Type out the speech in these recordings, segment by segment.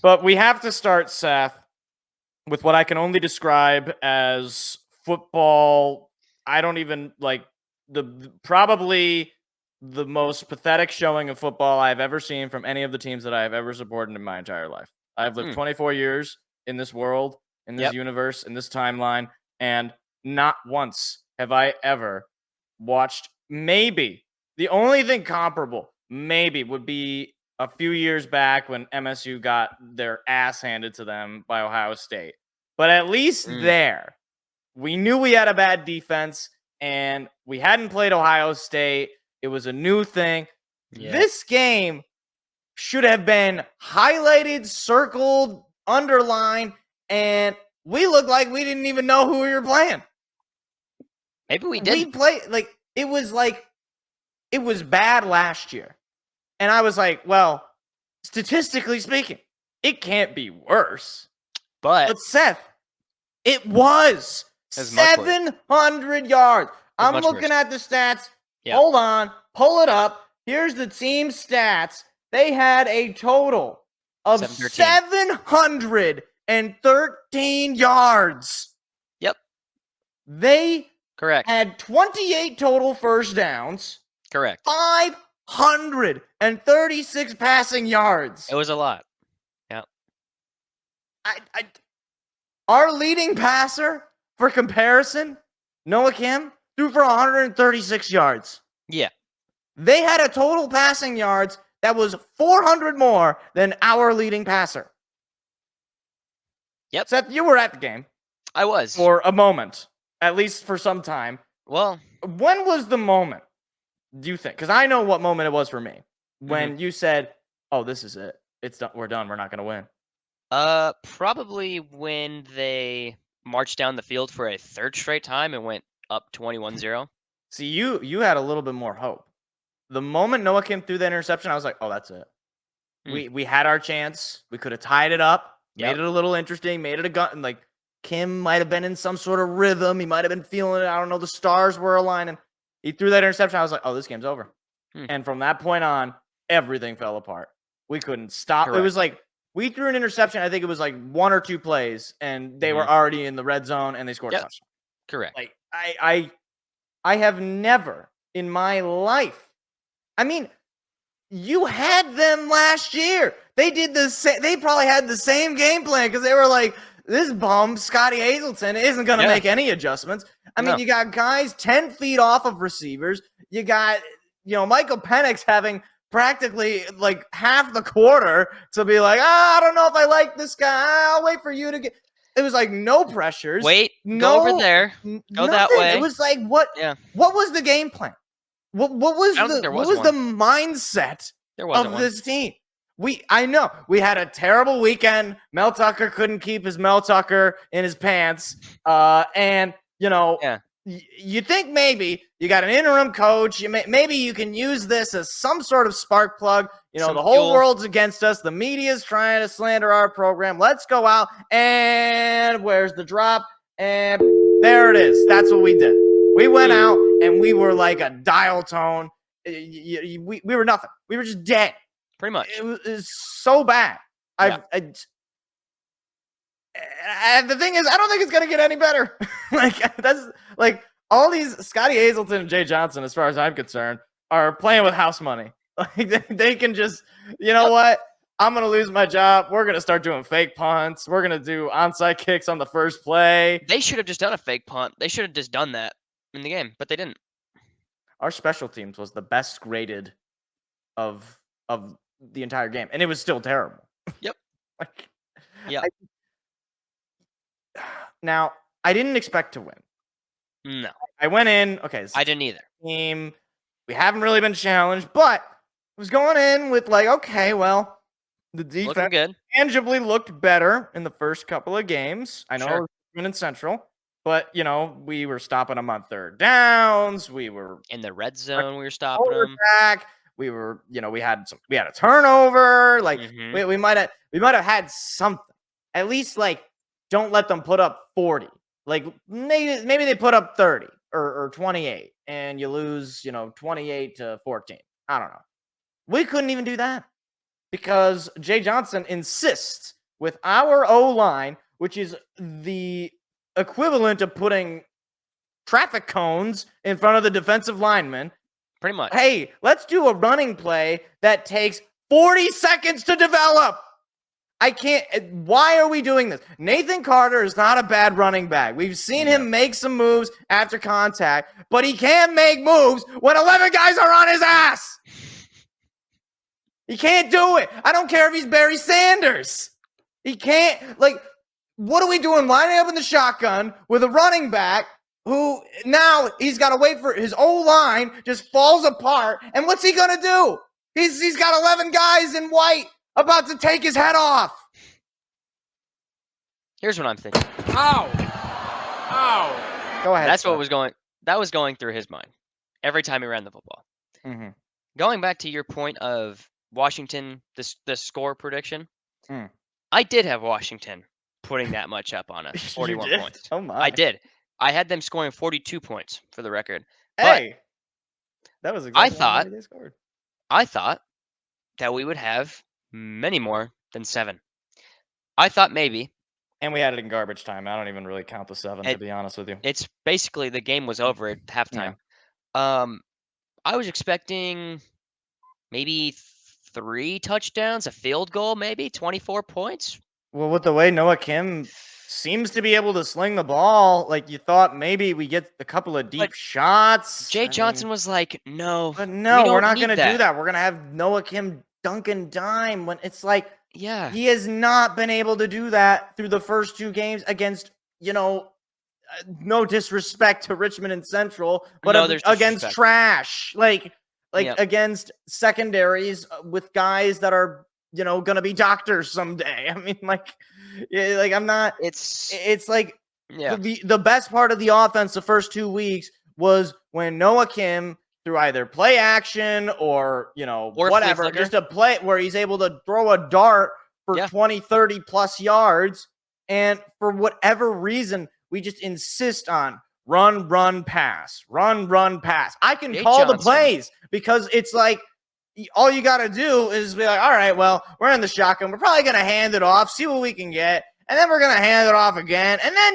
But we have to start, Seth, with what I can only describe as football. I don't even like probably the most pathetic showing of football I've ever seen from any of the teams that I have ever supported in my entire life. I've lived 24 years in this world, in this universe, in this timeline, and not once have I ever watched. Maybe the only thing comparable, maybe, would be a few years back when MSU got their ass handed to them by Ohio State. But at least there, we knew we had a bad defense and we hadn't played Ohio State. It was a new thing. Yeah. This game should have been highlighted, circled, underlined, and we looked like we didn't even know who we were playing. Maybe we did. It was bad last year. And I was like, well, statistically speaking, it can't be worse. But Seth, it was 700 yards. I'm looking at the stats. Yep. Hold on. Pull it up. Here's the team stats. They had a total of 713 yards. Yep. They had 28 total first downs. Correct. 536 passing yards. It was a lot. Yeah. Our leading passer, for comparison, Noah Kim, threw for 136 yards. Yeah. They had a total passing yards that was 400 more than our leading passer. Yep. Seth, you were at the game. I was. For a moment, at least for some time. Well, when was the moment, do you think? Because I know what moment it was for me. When you said, oh, this is it. It's done. We're done. We're not going to win. Probably when they marched down the field for a third straight time and went up 21-0. See, you had a little bit more hope. The moment Noah Kim threw that interception, I was like, oh, that's it. We had our chance. We could have tied it up, made it a little interesting, made it a gun. Like, Kim might have been in some sort of rhythm. He might have been feeling it. I don't know. The stars were aligning. He threw that interception. I was like, oh, this game's over. And from that point on, everything fell apart. We couldn't stop. Correct. It was like, we threw an interception. I think it was like one or two plays, and they were already in the red zone, and they scored a touchdown. Correct. Like, I have never in my life. I mean, you had them last year. They did the same. They probably had the same game plan because they were like, this bum, Scotty Hazelton, isn't going to make any adjustments. I mean, you got guys 10 feet off of receivers. You got, Michael Penix having practically like half the quarter to be like, I don't know if I like this guy. I'll wait for you to get. It was like no pressures. Go over there. Go that way. It was like, what? Yeah. What was the game plan? What was the mindset of this team? I know we had a terrible weekend. Mel Tucker couldn't keep his Mel Tucker in his pants. You think maybe you got an interim coach. Maybe you can use this as some sort of spark plug. The whole world's against us. The media's trying to slander our program. Let's go out. And where's the drop? And there it is. That's what we did. We went out and we were like a dial tone. We were nothing. We were just dead. Pretty much. It was so bad. And the thing is, I don't think it's gonna get any better. That's like all these Scotty Hazelton and Jay Johnson, as far as I'm concerned, are playing with house money. Like they can just, what? I'm gonna lose my job. We're gonna start doing fake punts. We're gonna do onside kicks on the first play. They should have just done a fake punt. They should have just done that in the game, but they didn't. Our special teams was the best graded of the entire game, and it was still terrible. Yep. Now, I didn't expect to win. No. I went in, I didn't either. Team, we haven't really been challenged, but I was going in with like, okay, well, the defense tangibly looked better in the first couple of games. I know it was in Central, but, we were stopping them on third downs. We were in the red zone. We were stopping them. We were, we had a turnover. Like we might have had something. At least like, don't let them put up 40. Like maybe they put up 30 or 28 and you lose, 28-14. I don't know. We couldn't even do that because Jay Johnson insists with our O-line, which is the equivalent of putting traffic cones in front of the defensive lineman. Pretty much. Hey, let's do a running play that takes 40 seconds to develop. I can't. Why are we doing this? Nathan Carter is not a bad running back. We've seen him make some moves after contact, but he can't make moves when 11 guys are on his ass. He can't do it. I don't care if he's Barry Sanders. He can't. Like, what are we doing lining up in the shotgun with a running back who now he's got to wait for his O-line just falls apart? And what's he going to do? He's got 11 guys in white about to take his head off. Here's what I'm thinking. Ow! Go ahead. That's Seth. what was going through his mind every time he ran the football. Mm-hmm. Going back to your point of Washington, the score prediction, I did have Washington putting that much up on us, 41 points. Oh my! I did. I had them scoring 42 points for the record. Hey, that was exactly thought- how many they scored. I thought that we would have many more than 7. I thought maybe. And we had it in garbage time. I don't even really count the 7, to be honest with you. It's basically the game was over at halftime. I was expecting maybe 3 touchdowns, a field goal, maybe 24 points. Well, with the way Noah Kim seems to be able to sling the ball, like you thought maybe we get a couple of deep shots. Jay Johnson was like, no. But no, we're not going to do that. We're going to have Noah Kim dunk and dime when it's like, yeah, he has not been able to do that through the first 2 games against, no disrespect to Richmond and Central, but against trash, against secondaries with guys that are, going to be doctors someday. I mean, I'm not. It's like the best part of the offense the first 2 weeks was when Noah Kim, through either play action or whatever, just a play where he's able to throw a dart for 20, 30 plus yards. And for whatever reason, we just insist on run, pass. I can call the plays because it's like, all you got to do is be like, all right, well, we're in the shotgun. We're probably going to hand it off, see what we can get. And then we're going to hand it off again. And then,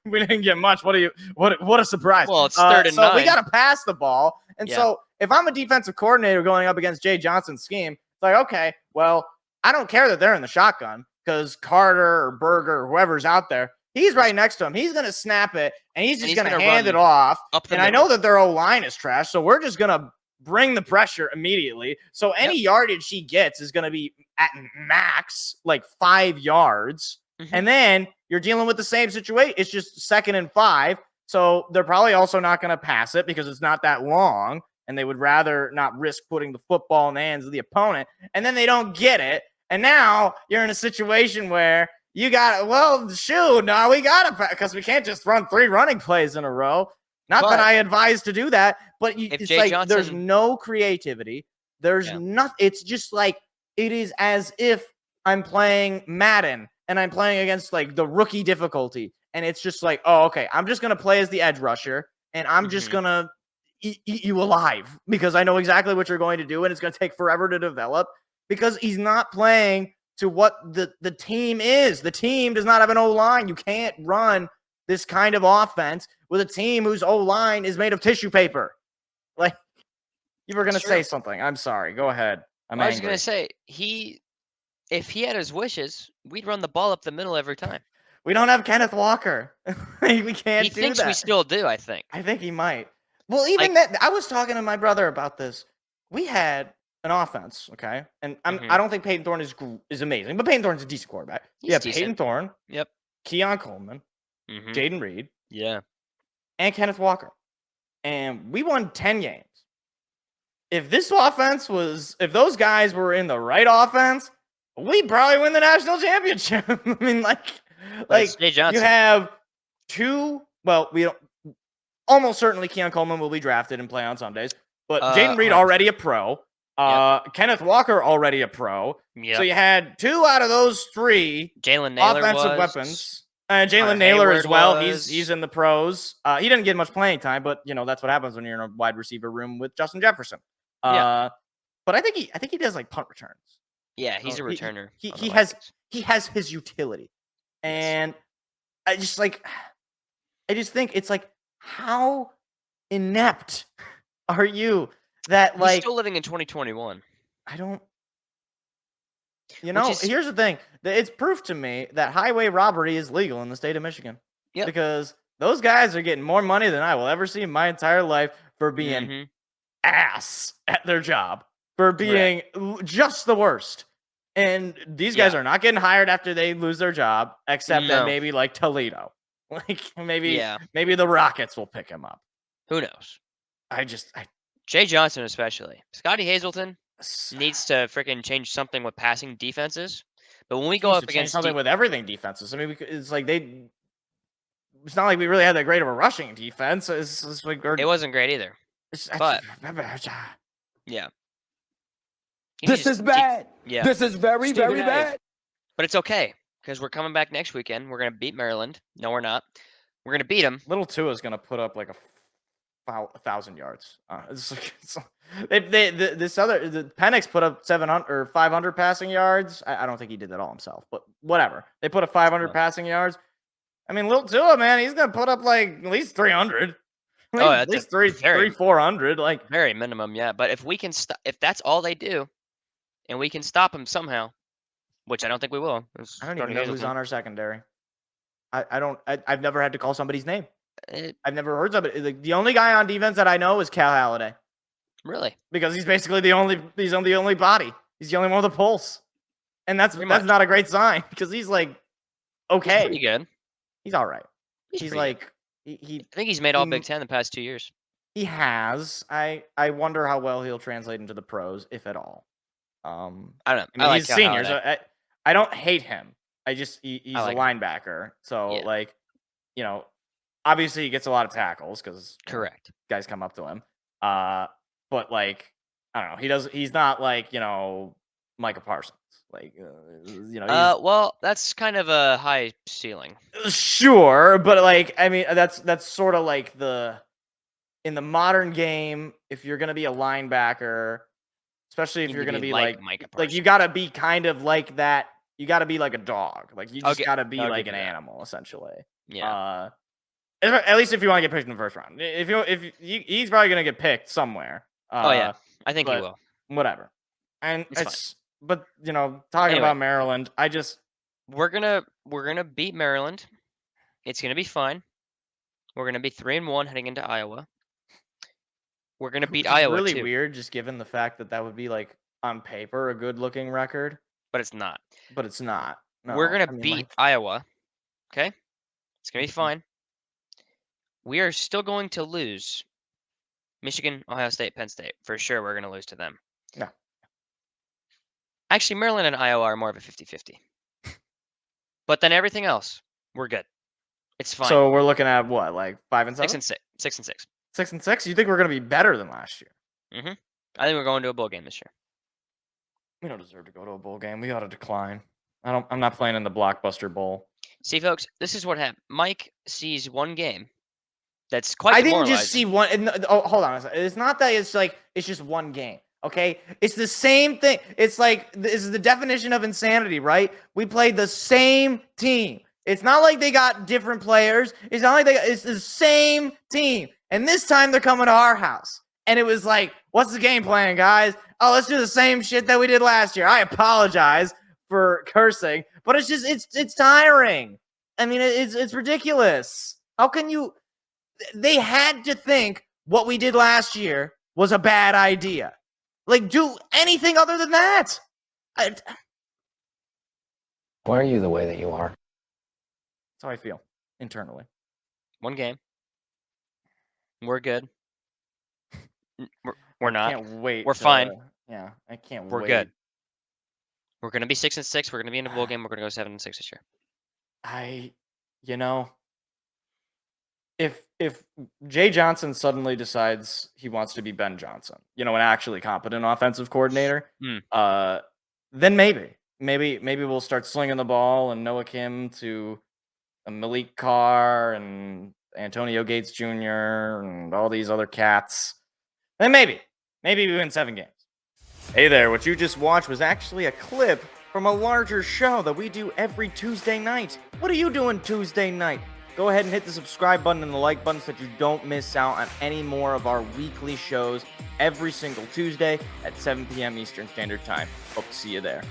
we didn't get much. What a surprise. Well, it's 3rd and 9. So we got to pass the ball. And so if I'm a defensive coordinator going up against Jay Johnson's scheme, it's like, okay, well, I don't care that they're in the shotgun because Carter or Berger or whoever's out there, he's right next to him. He's going to snap it, and he's just going to hand it off. And I know that their O-line is trash, so we're just going to bring the pressure immediately. So any yardage he gets is going to be at max, 5 yards. And then you're dealing with the same situation. It's just 2nd and 5. So they're probably also not going to pass it because it's not that long. And they would rather not risk putting the football in the hands of the opponent. And then they don't get it. And now you're in a situation where you got, now we got to, because we can't just run 3 running plays in a row. Not that I advise to do that, but it's like there's no creativity. There's nothing. It's just like it is as if I'm playing Madden and I'm playing against the rookie difficulty. And it's just like, oh, okay, I'm just going to play as the edge rusher and I'm just going to eat you alive because I know exactly what you're going to do and it's going to take forever to develop because he's not playing to what the team is. The team does not have an O-line. You can't run this kind of offense with a team whose O-line is made of tissue paper. You were going to say something. I'm sorry. Go ahead. I was going to say, if he had his wishes, we'd run the ball up the middle every time. We don't have Kenneth Walker. We can't do that. He thinks we still do, I think. I think he might. Well, even that, I was talking to my brother about this. We had an offense, okay? And I don't think Peyton Thorne is amazing, but Peyton Thorne's a decent quarterback. He's decent. Peyton Thorne. Yep. Keon Coleman. Jaden Reed. Yeah. And Kenneth Walker. And we won 10 games. If if those guys were in the right offense, we'd probably win the national championship. I mean, you have 2, we don't, almost certainly Keon Coleman will be drafted and play on Sundays, but Jaden Reed already a pro. Kenneth Walker already a pro. Yep. So you had 2 out of those 3 offensive weapons. Jalen Naylor as well. He's in the pros. He didn't get much playing time, but that's what happens when you're in a wide receiver room with Justin Jefferson. But I think he does punt returns. Yeah, he's a returner. He has his utility, and I just think it's like, how inept are you that He's like still living in 2021. I don't. Which is Here's the thing. It's proof to me that highway robbery is legal in the state of Michigan. Yep. Because those guys are getting more money than I will ever see in my entire life for being ass at their job, for being just the worst. And these guys are not getting hired after they lose their job, except at maybe like Toledo. Like maybe the Rockets will pick him up. Who knows? I Jay Johnson especially. Scotty Hazelton needs to freaking change something with passing defenses. But when we go up against something with everything defenses, I mean, it's like it's not like we really had that great of a rushing defense. It's like it wasn't great either. But yeah, this is bad. Yeah, this is very bad. But it's okay because we're coming back next weekend. We're gonna beat Maryland. No, we're not. We're gonna beat them. Little Tua's gonna put up like 1,000 yards. The Penix put up 700 or 500 passing yards. I don't think he did that all himself, but whatever. They put up 500 passing yards. I mean, Lil Tua, man, he's gonna put up like at least 300. At least 400, like very minimum, yeah. But if we can if that's all they do, and we can stop them somehow, which I don't think we will. I don't even know who's on our secondary. I've never had to call somebody's name. I've never heard somebody. Like, the only guy on defense that I know is Cal Halliday. Really? Because he's basically the only body. He's the only one with a pulse, and that's not a great sign because he's like okay, he's pretty good. He's all right. He's like good. I think he's made all Big Ten the past 2 years. He has. I wonder how well he'll translate into the pros, if at all. I don't know. I like he's senior. So I don't hate him. He's a linebacker. So obviously he gets a lot of tackles because correct guys come up to him. But like I don't know. He's not like Micah Parsons. Like well, that's kind of a high ceiling. Sure, but like I mean that's sort of like in the modern game, if you're gonna be a linebacker, especially if you're gonna be like you gotta be kind of like that. You gotta be like a dog. Like you just gotta be like an animal, essentially. Yeah. At least if you want to get picked in the first round. He's probably gonna get picked somewhere. I think he will. Whatever. And but talking about Maryland, we're gonna beat Maryland. It's gonna be fine. We're gonna be 3-1 heading into Iowa. We're gonna beat Iowa. Really too. Weird, just given the fact that would be like on paper a good-looking record, but it's not. No, we're gonna beat Iowa. Okay, it's gonna be fine. We are still going to lose Michigan, Ohio State, Penn State for sure. We're gonna lose to them. Yeah. Actually, Maryland and Iowa are more of a 50-50. But then everything else, we're good. It's fine. So we're looking at what, like 5 and 7? 6 and 6. 6 and 6? You think we're going to be better than last year? Mm-hmm. I think we're going to a bowl game this year. We don't deserve to go to a bowl game. We ought to decline. I'm not playing in the Blockbuster Bowl. See, folks, this is what happened. Mike sees one game that's quite demoralizing. I didn't just see one. Hold on a second. It's not that it's just one game. Okay, it's the same thing. It's like this is the definition of insanity, right? We played the same team. It's not like they got different players. It's not like it's the same team. And this time they're coming to our house. And it was like, what's the game plan, guys? Oh, let's do the same shit that we did last year. I apologize for cursing, but it's just it's tiring. I mean, it's ridiculous. How can you? They had to think what we did last year was a bad idea. Like, do anything other than that. Why are you the way that you are? That's how I feel internally. One game. We're good. We're not. I can't wait. We're fine. Yeah, I can't wait. We're good. We're going to be 6 and 6. We're going to be in a bowl game. We're going to go 7 and 6 this year. If Jay Johnson suddenly decides he wants to be Ben Johnson, an actually competent offensive coordinator, then maybe we'll start slinging the ball and Noah Kim to Malik Carr and Antonio Gates Jr. and all these other cats. Then maybe we win 7 games. Hey there, what you just watched was actually a clip from a larger show that we do every Tuesday night. What are you doing Tuesday night? Go ahead and hit the subscribe button and the like button so that you don't miss out on any more of our weekly shows every single Tuesday at 7 p.m. Eastern Standard Time. Hope to see you there.